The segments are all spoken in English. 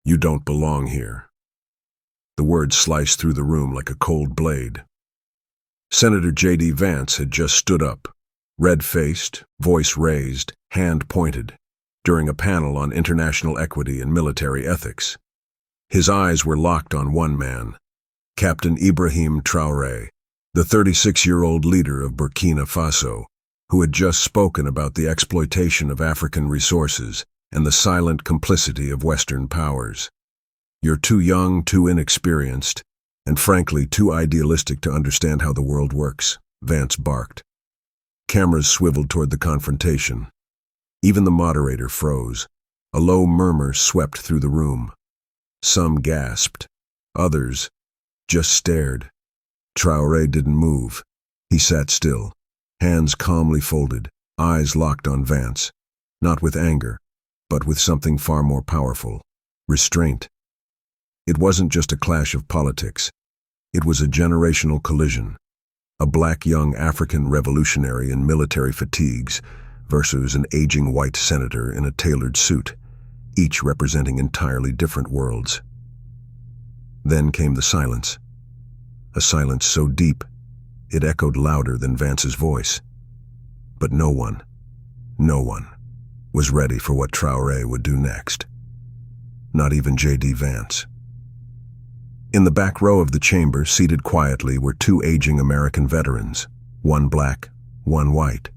You don't belong here." The words sliced through the room like a cold blade. Senator J.D. Vance had just stood up, red-faced, voice raised, hand pointed, during a panel on international equity and military ethics. His eyes were locked on one man, Captain Ibrahim Traoré, the 36-year-old leader of Burkina Faso, who had just spoken about the exploitation of African resources and the silent complicity of Western powers. "You're too young, too inexperienced, and frankly too idealistic to understand how the world works," Vance barked. Cameras swiveled toward the confrontation. Even the moderator froze. A low murmur swept through the room. Some gasped. Others just stared. Traoré didn't move. He sat still, hands calmly folded, eyes locked on Vance, not with anger, but with something far more powerful: restraint. It wasn't just a clash of politics. It was a generational collision. A black young African revolutionary in military fatigues versus an aging white senator in a tailored suit, each representing entirely different worlds. Then came the silence. A silence so deep, it echoed louder than Vance's voice. But no one was ready for what Traoré would do next. Not even J.D. Vance. In the back row of the chamber, seated quietly, were two aging American veterans, one black, one white.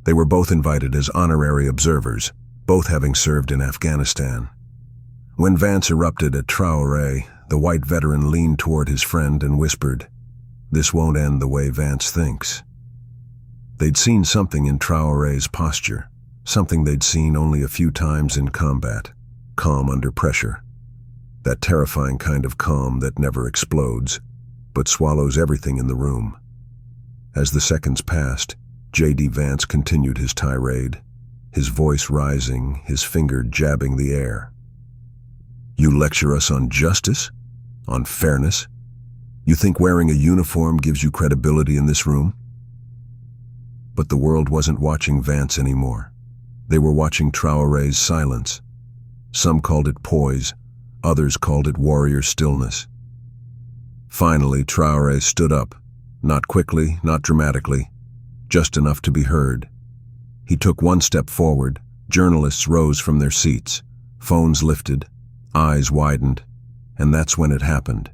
They were both invited as honorary observers, both having served in Afghanistan. When Vance erupted at Traoré, the white veteran leaned toward his friend and whispered, "This won't end the way Vance thinks." They'd seen something in Traoré's posture, something they'd seen only a few times in combat: calm under pressure. That terrifying kind of calm that never explodes, but swallows everything in the room. As the seconds passed, J.D. Vance continued his tirade, his voice rising, his finger jabbing the air. "You lecture us on justice? On fairness? You think wearing a uniform gives you credibility in this room?" But the world wasn't watching Vance anymore. They were watching Traoré's silence. Some called it poise, others called it warrior stillness. Finally, Traoré stood up, not quickly, not dramatically, just enough to be heard. He took one step forward. Journalists rose from their seats, phones lifted, eyes widened, and that's when it happened.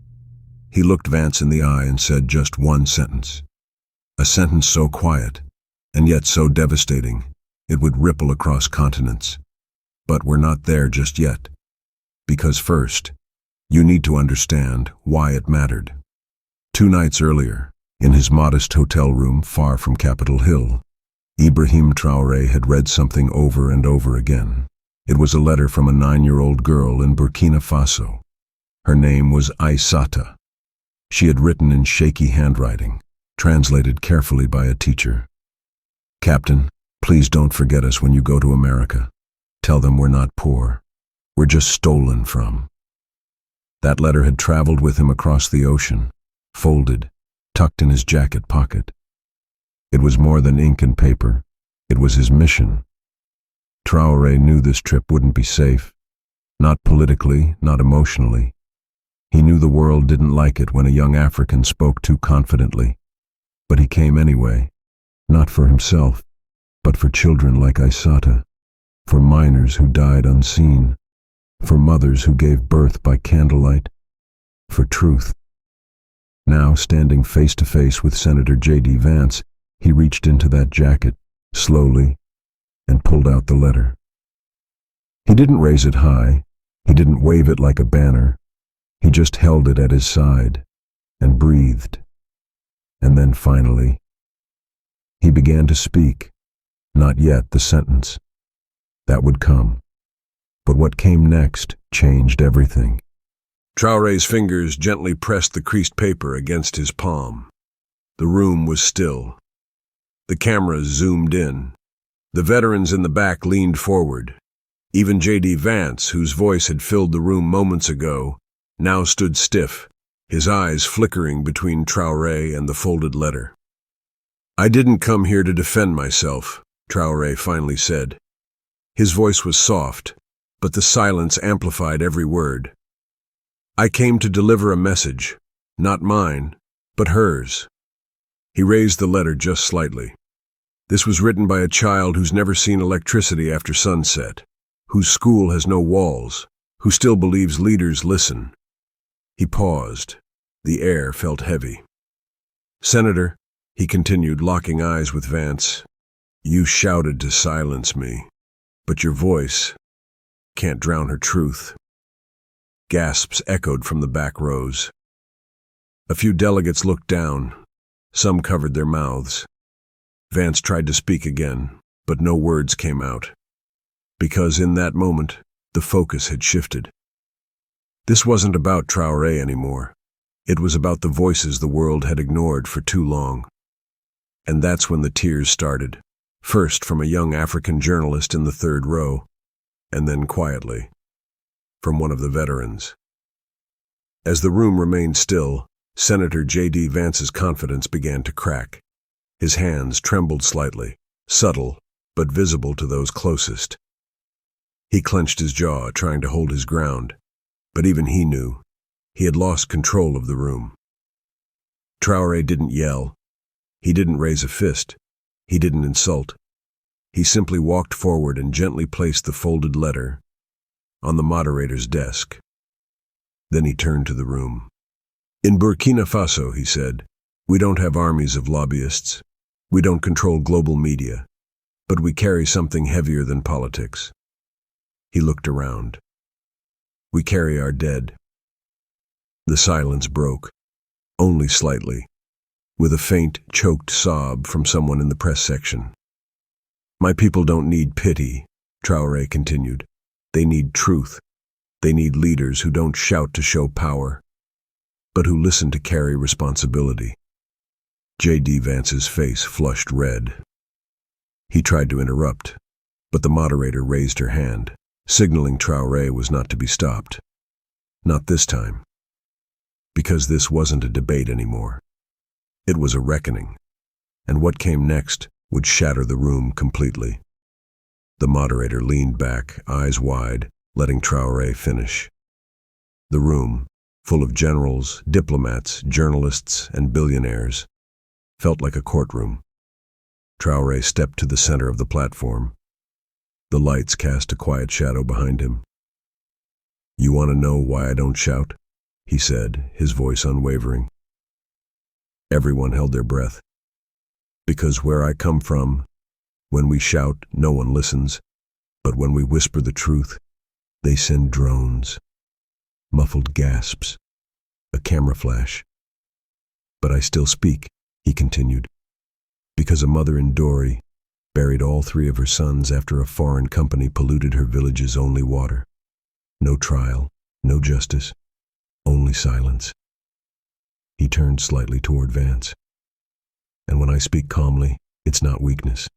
He looked Vance in the eye and said just one sentence. A sentence so quiet, and yet so devastating, it would ripple across continents. But we're not there just yet. Because first, you need to understand why it mattered. 2 nights earlier, in his modest hotel room far from Capitol Hill, Ibrahim Traoré had read something over and over again. It was a letter from a 9-year-old girl in Burkina Faso. Her name was Aissata. She had written in shaky handwriting, translated carefully by a teacher. "Captain, please don't forget us when you go to America. Tell them we're not poor. We're just stolen from." That letter had traveled with him across the ocean, folded, tucked in his jacket pocket. It was more than ink and paper. It was his mission. Traoré knew this trip wouldn't be safe. Not politically, not emotionally. He knew the world didn't like it when a young African spoke too confidently. But he came anyway, not for himself, but for children like Aissata, for minors who died unseen, for mothers who gave birth by candlelight, for truth. Now, standing face to face with Senator J.D. Vance, he reached into that jacket, slowly, and pulled out the letter. He didn't raise it high. He didn't wave it like a banner. He just held it at his side and breathed. And then finally, he began to speak. Not yet the sentence. That would come. But what came next changed everything. Traoré's fingers gently pressed the creased paper against his palm. The room was still. The cameras zoomed in. The veterans in the back leaned forward. Even J.D. Vance, whose voice had filled the room moments ago, now stood stiff, his eyes flickering between Traoré and the folded letter. "I didn't come here to defend myself," Traoré finally said. His voice was soft, but the silence amplified every word. "I came to deliver a message, not mine, but hers." He raised the letter just slightly. "This was written by a child who's never seen electricity after sunset, whose school has no walls, who still believes leaders listen." He paused. The air felt heavy. "Senator," he continued, locking eyes with Vance, "you shouted to silence me, but your voice can't drown her truth." Gasps echoed from the back rows. A few delegates looked down. Some covered their mouths. Vance tried to speak again, but no words came out. Because in that moment, the focus had shifted. This wasn't about Traoré anymore. It was about the voices the world had ignored for too long. And that's when the tears started. First from a young African journalist in the third row, and then quietly, from one of the veterans. As the room remained still, Senator J.D. Vance's confidence began to crack. His hands trembled slightly, subtle, but visible to those closest. He clenched his jaw, trying to hold his ground, but even he knew he had lost control of the room. Traoré didn't yell. He didn't raise a fist. He didn't insult. He simply walked forward and gently placed the folded letter on the moderator's desk. Then he turned to the room. "In Burkina Faso," he said, "we don't have armies of lobbyists. We don't control global media, but we carry something heavier than politics." He looked around. "We carry our dead." The silence broke, only slightly, with a faint, choked sob from someone in the press section. "My people don't need pity," Traoré continued. "They need truth. They need leaders who don't shout to show power, but who listen to carry responsibility." J.D. Vance's face flushed red. He tried to interrupt, but the moderator raised her hand, signaling Traoré was not to be stopped. Not this time. Because this wasn't a debate anymore. It was a reckoning, and what came next would shatter the room completely. The moderator leaned back, eyes wide, letting Traoré finish. The room, full of generals, diplomats, journalists, and billionaires, felt like a courtroom. Traoré stepped to the center of the platform. The lights cast a quiet shadow behind him. "You want to know why I don't shout?" he said, his voice unwavering. Everyone held their breath. "Because where I come from, when we shout, no one listens, but when we whisper the truth, they send drones." Muffled gasps, a camera flash. "But I still speak," he continued, "because a mother in Dori buried all 3 of her sons after a foreign company polluted her village's only water. No trial, no justice, only silence." He turned slightly toward Vance. "And when I speak calmly, it's not weakness.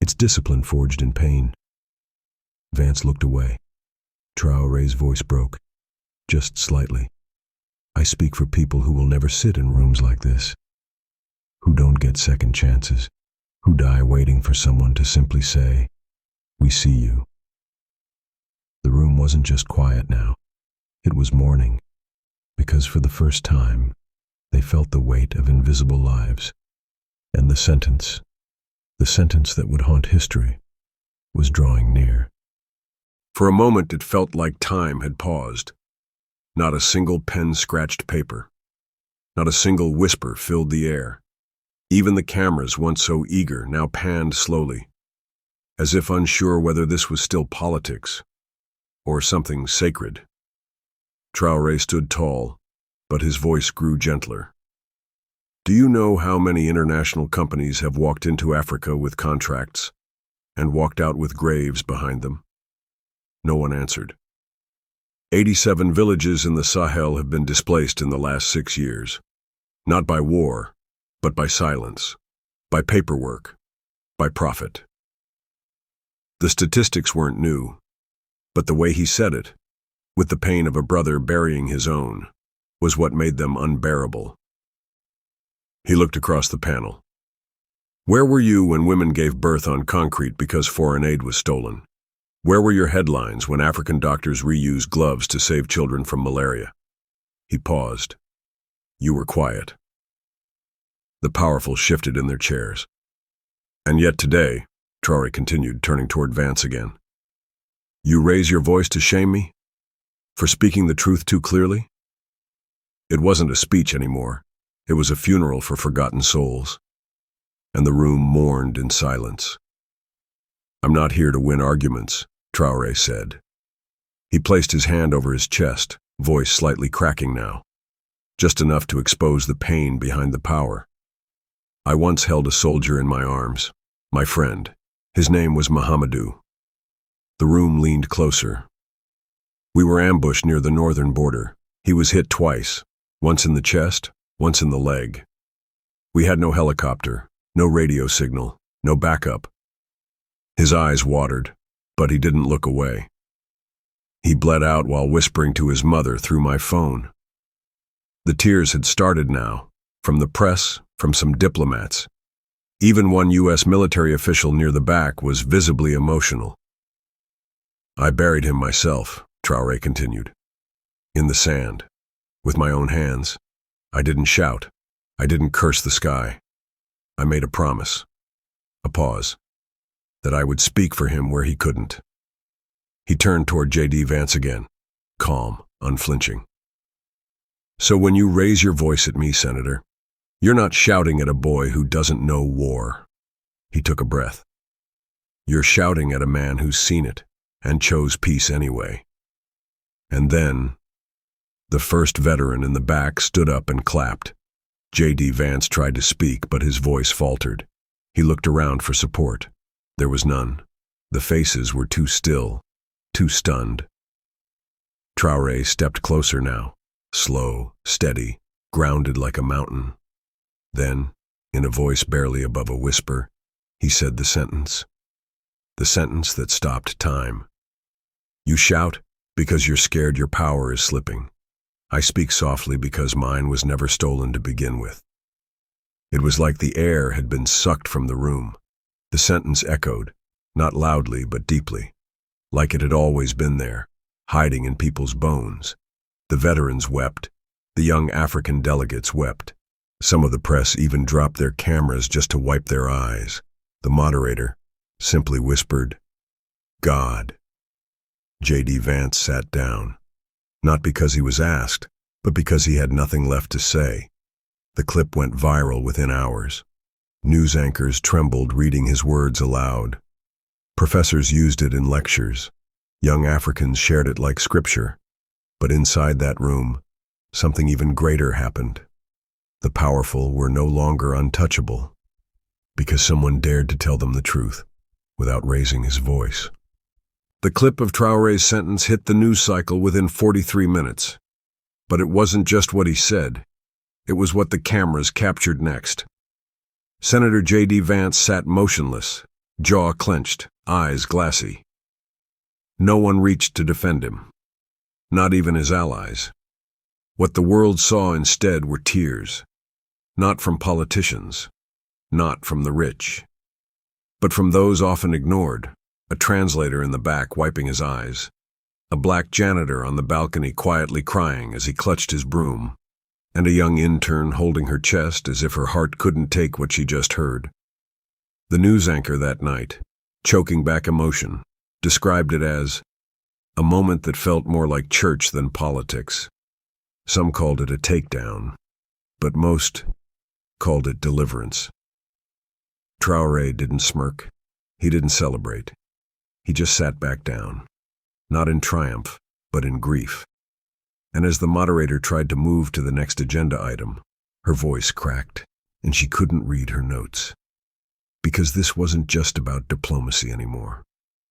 It's discipline forged in pain." Vance looked away. Traoré's voice broke, just slightly. "I speak for people who will never sit in rooms like this, who don't get second chances, who die waiting for someone to simply say, 'We see you.'" The room wasn't just quiet now. It was mourning, because for the first time, they felt the weight of invisible lives. And the sentence that would haunt history, was drawing near. For a moment it felt like time had paused. Not a single pen scratched paper. Not a single whisper filled the air. Even the cameras, once so eager, now panned slowly, as if unsure whether this was still politics or something sacred. Traoré stood tall, but his voice grew gentler. "Do you know how many international companies have walked into Africa with contracts and walked out with graves behind them?" No one answered. 87 villages in the Sahel have been displaced in the last 6 years. Not by war, but by silence, by paperwork, by profit. The statistics weren't new, but the way he said it, with the pain of a brother burying his own, was what made them unbearable. He looked across the panel. "Where were you when women gave birth on concrete because foreign aid was stolen? Where were your headlines when African doctors reused gloves to save children from malaria? He paused. You were quiet. The powerful shifted in their chairs. And yet today, Traoré continued, turning toward Vance again. You raise your voice to shame me? For speaking the truth too clearly? It wasn't a speech anymore. It was a funeral for forgotten souls. And the room mourned in silence. I'm not here to win arguments, Traoré said. He placed his hand over his chest, voice slightly cracking now, just enough to expose the pain behind the power. I once held a soldier in my arms, my friend. His name was Mohamedou. The room leaned closer. We were ambushed near the northern border. He was hit twice, once in the chest, once in the leg. We had no helicopter, no radio signal, no backup. His eyes watered, but he didn't look away. He bled out while whispering to his mother through my phone. The tears had started now, from the press, from some diplomats. Even one U.S. military official near the back was visibly emotional. I buried him myself, Traoré continued. In the sand, with my own hands. I didn't shout. I didn't curse the sky. I made a promise. A pause. That I would speak for him where he couldn't. He turned toward J.D. Vance again, calm, unflinching. So when you raise your voice at me, Senator, you're not shouting at a boy who doesn't know war. He took a breath. You're shouting at a man who's seen it and chose peace anyway. And then, the first veteran in the back stood up and clapped. J.D. Vance tried to speak, but his voice faltered. He looked around for support. There was none. The faces were too still, too stunned. Traoré stepped closer now, slow, steady, grounded like a mountain. Then, in a voice barely above a whisper, he said the sentence that stopped time. You shout because you're scared your power is slipping. I speak softly because mine was never stolen to begin with. It was like the air had been sucked from the room. The sentence echoed, not loudly but deeply, like it had always been there, hiding in people's bones. The veterans wept. The young African delegates wept. Some of the press even dropped their cameras just to wipe their eyes. The moderator simply whispered, God. J.D. Vance sat down, not because he was asked, but because he had nothing left to say. The clip went viral within hours. News anchors trembled reading his words aloud. Professors used it in lectures. Young Africans shared it like scripture. But inside that room, something even greater happened. The powerful were no longer untouchable, because someone dared to tell them the truth without raising his voice. The clip of Traoré's sentence hit the news cycle within 43 minutes. But it wasn't just what he said. It was what the cameras captured next. Senator J.D. Vance sat motionless, jaw clenched, eyes glassy. No one reached to defend him, not even his allies. What the world saw instead were tears, not from politicians, not from the rich, but from those often ignored, a translator in the back wiping his eyes, a black janitor on the balcony quietly crying as he clutched his broom, and a young intern holding her chest as if her heart couldn't take what she just heard. The news anchor that night, choking back emotion, described it as a moment that felt more like church than politics. Some called it a takedown, but most called it deliverance. Traoré didn't smirk. He didn't celebrate. He just sat back down, not in triumph, but in grief. And as the moderator tried to move to the next agenda item, her voice cracked, and she couldn't read her notes. Because this wasn't just about diplomacy anymore.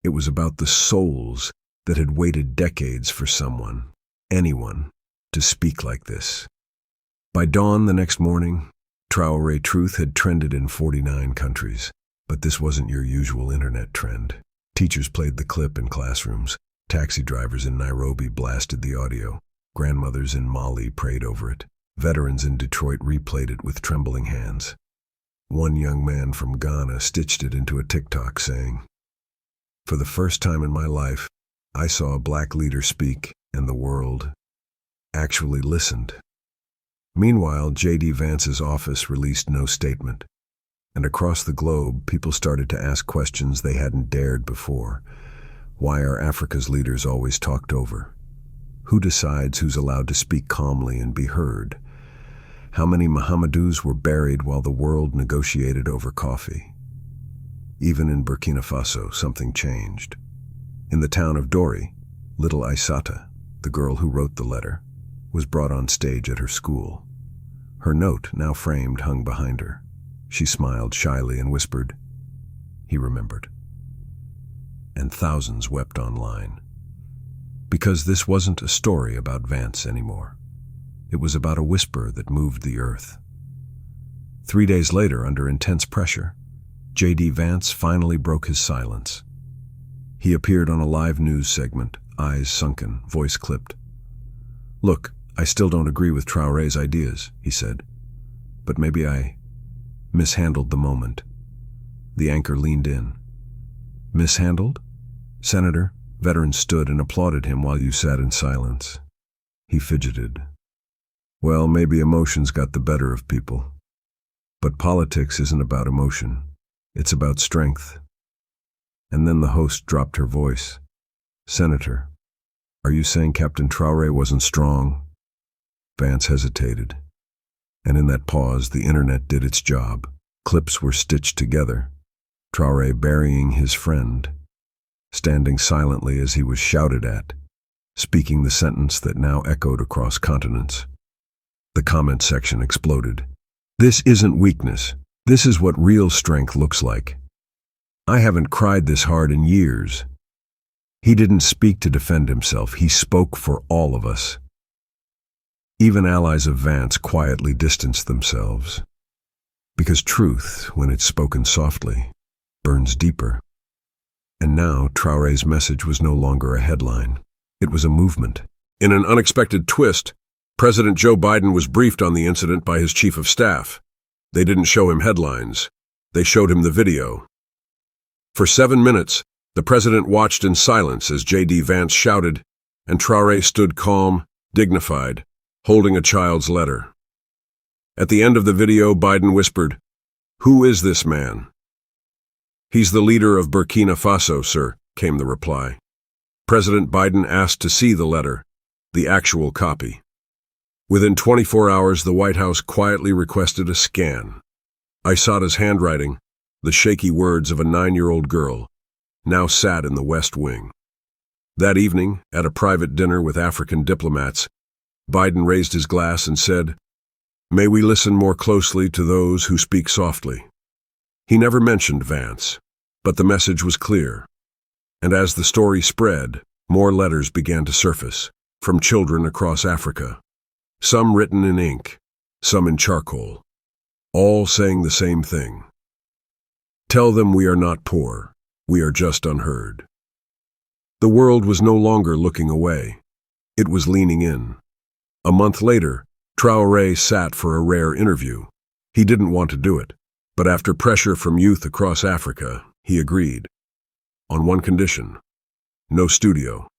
It was about the souls that had waited decades for someone, anyone, to speak like this. By dawn the next morning, Traoré truth had trended in 49 countries, but this wasn't your usual internet trend. Teachers played the clip in classrooms, taxi drivers in Nairobi blasted the audio, grandmothers in Mali prayed over it, veterans in Detroit replayed it with trembling hands. One young man from Ghana stitched it into a TikTok saying, For the first time in my life, I saw a black leader speak, and the world actually listened. Meanwhile, J.D. Vance's office released no statement, and across the globe, people started to ask questions they hadn't dared before. Why are Africa's leaders always talked over? Who decides who's allowed to speak calmly and be heard? How many Mohammedous were buried while the world negotiated over coffee? Even in Burkina Faso, something changed. In the town of Dori, little Aissata, the girl who wrote the letter, was brought on stage at her school. Her note, now framed, hung behind her. She smiled shyly and whispered, "He remembered." And thousands wept online. Because this wasn't a story about Vance anymore. It was about a whisper that moved the earth. 3 days later, under intense pressure, J.D. Vance finally broke his silence. He appeared on a live news segment, eyes sunken, voice clipped. "Look, I still don't agree with Traoré's ideas," he said. "But maybe I mishandled the moment." The anchor leaned in. "Mishandled? Senator?" Veterans stood and applauded him while you sat in silence. He fidgeted. "Well, maybe emotions got the better of people. But politics isn't about emotion. It's about strength." And then the host dropped her voice. "Senator, are you saying Captain Traoré wasn't strong?" Vance hesitated. And in that pause, the internet did its job. Clips were stitched together. Traoré burying his friend, standing silently as he was shouted at, speaking the sentence that now echoed across continents. The comment section exploded. "This isn't weakness. This is what real strength looks like. I haven't cried this hard in years." He didn't speak to defend himself. He spoke for all of us. Even allies of Vance quietly distanced themselves. Because truth, when it's spoken softly, burns deeper. And now Traoré's message was no longer a headline. It was a movement. In an unexpected twist, President Joe Biden was briefed on the incident by his chief of staff. They didn't show him headlines. They showed him the video. For 7 minutes, the president watched in silence as J.D. Vance shouted, and Traoré stood calm, dignified, holding a child's letter. At the end of the video, Biden whispered, "Who is this man?" "He's the leader of Burkina Faso, sir," came the reply. President Biden asked to see the letter, the actual copy. Within 24 hours, the White House quietly requested a scan. Aissata's handwriting, the shaky words of a 9-year-old girl, now sat in the West Wing. That evening, at a private dinner with African diplomats, Biden raised his glass and said, "May we listen more closely to those who speak softly." He never mentioned Vance, but the message was clear. And as the story spread, more letters began to surface, from children across Africa. Some written in ink, some in charcoal, all saying the same thing. "Tell them we are not poor, we are just unheard." The world was no longer looking away. It was leaning in. A month later, Traoré sat for a rare interview. He didn't want to do it, but after pressure from youth across Africa, he agreed. On one condition: no studio,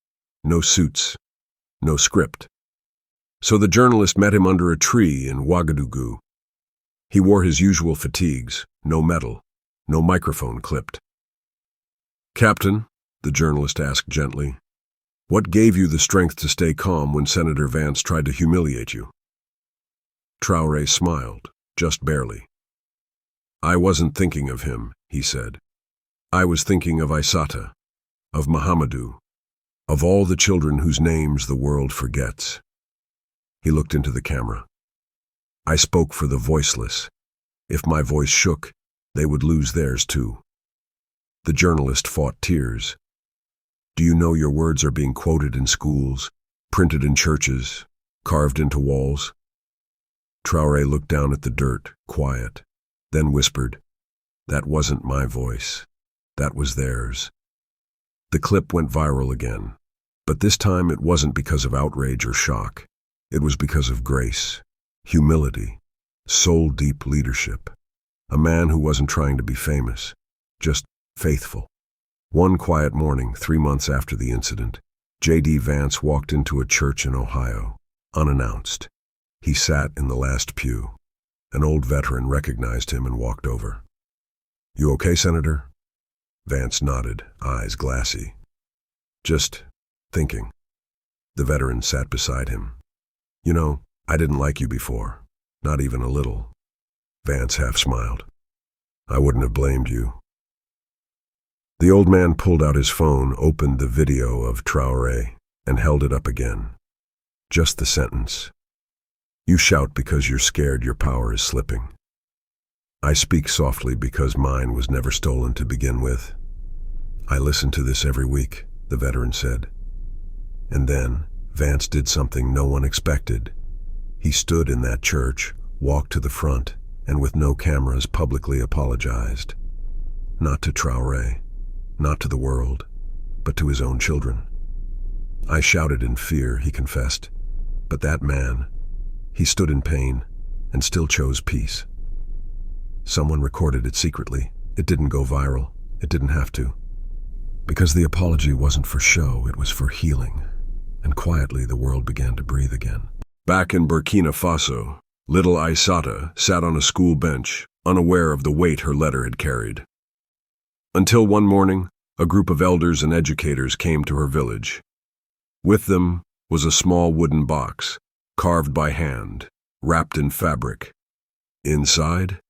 no suits, no script. So the journalist met him under a tree in Ouagadougou. He wore his usual fatigues, no medal, no microphone clipped. "Captain," the journalist asked gently, "what gave you the strength to stay calm when Senator Vance tried to humiliate you?" Traoré smiled, just barely. "I wasn't thinking of him," he said. "I was thinking of Aissata, of Mohamedou, of all the children whose names the world forgets." He looked into the camera. "I spoke for the voiceless. If my voice shook, they would lose theirs too." The journalist fought tears. "Do you know your words are being quoted in schools, printed in churches, carved into walls?" Traoré looked down at the dirt, quiet, then whispered, "That wasn't my voice. That was theirs." The clip went viral again, but this time it wasn't because of outrage or shock. It was because of grace, humility, soul-deep leadership. A man who wasn't trying to be famous, just faithful. One quiet morning, 3 months after the incident, J.D. Vance walked into a church in Ohio, unannounced. He sat in the last pew. An old veteran recognized him and walked over. "You okay, Senator?" Vance nodded, eyes glassy. "Just thinking." The veteran sat beside him. "You know, I didn't like you before. Not even a little." Vance half smiled. "I wouldn't have blamed you." The old man pulled out his phone, opened the video of Traoré, and held it up again. Just the sentence. "You shout because you're scared your power is slipping. I speak softly because mine was never stolen to begin with." "I listen to this every week," the veteran said. And then Vance did something no one expected. He stood in that church, walked to the front, and with no cameras publicly apologized. Not to Traoré, not to the world, but to his own children. "I shouted in fear," he confessed, "but that man, he stood in pain and still chose peace." Someone recorded it secretly. It didn't go viral. It didn't have to. Because the apology wasn't for show, it was for healing. And quietly the world began to breathe again. Back in Burkina Faso, little Aissata sat on a school bench, unaware of the weight her letter had carried. Until one morning, a group of elders and educators came to her village. With them was a small wooden box, carved by hand, wrapped in fabric. Inside,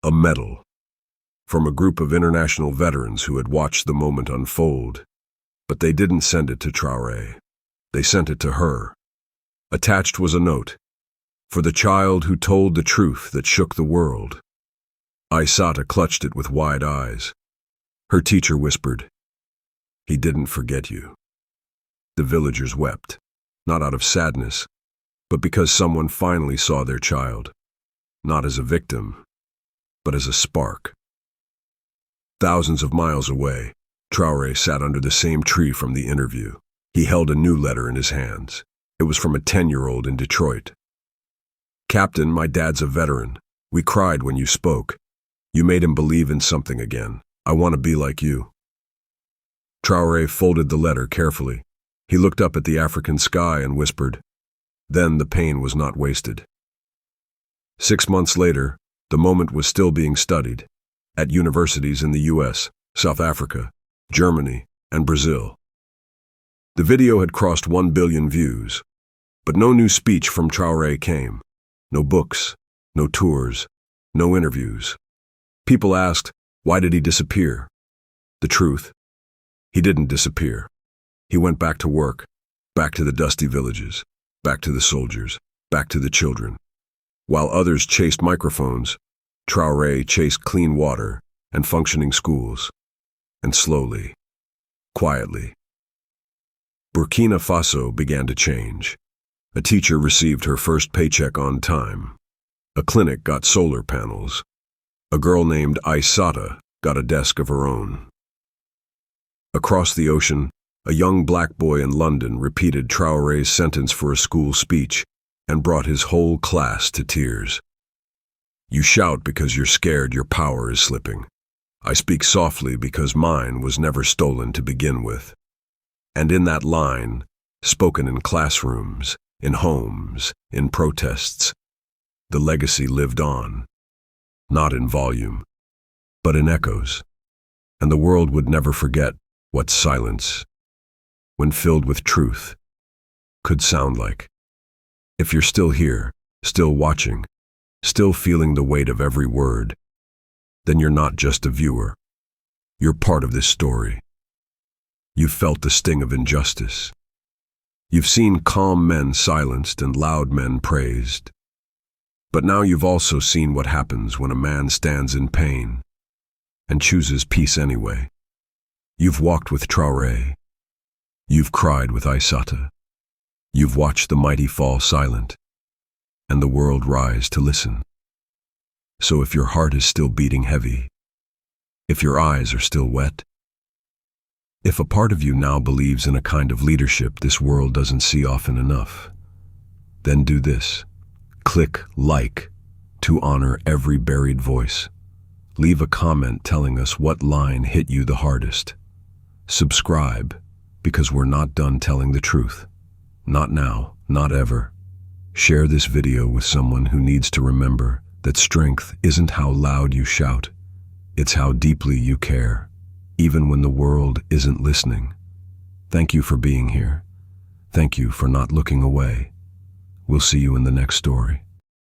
a medal from a group of international veterans who had watched the moment unfold. But they didn't send it to Traoré. They sent it to her. Attached was a note, "For the child who told the truth that shook the world." Aissata clutched it with wide eyes. Her teacher whispered, "He didn't forget you." The villagers wept, not out of sadness, but because someone finally saw their child, not as a victim, but as a spark. Thousands of miles away, Traoré sat under the same tree from the interview. He held a new letter in his hands. It was from a 10-year-old in Detroit. "Captain, my dad's a veteran. We cried when you spoke. You made him believe in something again. I want to be like you." Traoré folded the letter carefully. He looked up at the African sky and whispered. Then the pain was not wasted. 6 months later, the moment was still being studied at universities in the US, South Africa, Germany, and Brazil. The video had crossed 1 billion views, but no new speech from Traoré came. No books, no tours, no interviews. People asked, why did he disappear? The truth, he didn't disappear. He went back to work, back to the dusty villages, back to the soldiers, back to the children. While others chased microphones, Traoré chased clean water and functioning schools. And slowly, quietly, Burkina Faso began to change. A teacher received her first paycheck on time. A clinic got solar panels. A girl named Aissata got a desk of her own. Across the ocean, a young black boy in London repeated Traoré's sentence for a school speech and brought his whole class to tears. "You shout because you're scared your power is slipping. I speak softly because mine was never stolen to begin with." And in that line, spoken in classrooms, in homes, in protests, the legacy lived on, not in volume, but in echoes. And the world would never forget what silence, when filled with truth, could sound like. If you're still here, still watching, still feeling the weight of every word, then you're not just a viewer. You're part of this story. You've felt the sting of injustice. You've seen calm men silenced and loud men praised. But now you've also seen what happens when a man stands in pain and chooses peace anyway. You've walked with Traoré. You've cried with Aissata. You've watched the mighty fall silent and the world rise to listen. So if your heart is still beating heavy, if your eyes are still wet, if a part of you now believes in a kind of leadership this world doesn't see often enough, then do this. Click like to honor every buried voice. Leave a comment telling us what line hit you the hardest. Subscribe, because we're not done telling the truth. Not now, not ever. Share this video with someone who needs to remember that strength isn't how loud you shout, it's how deeply you care, even when the world isn't listening. Thank you for being here. Thank you for not looking away. We'll see you in the next story.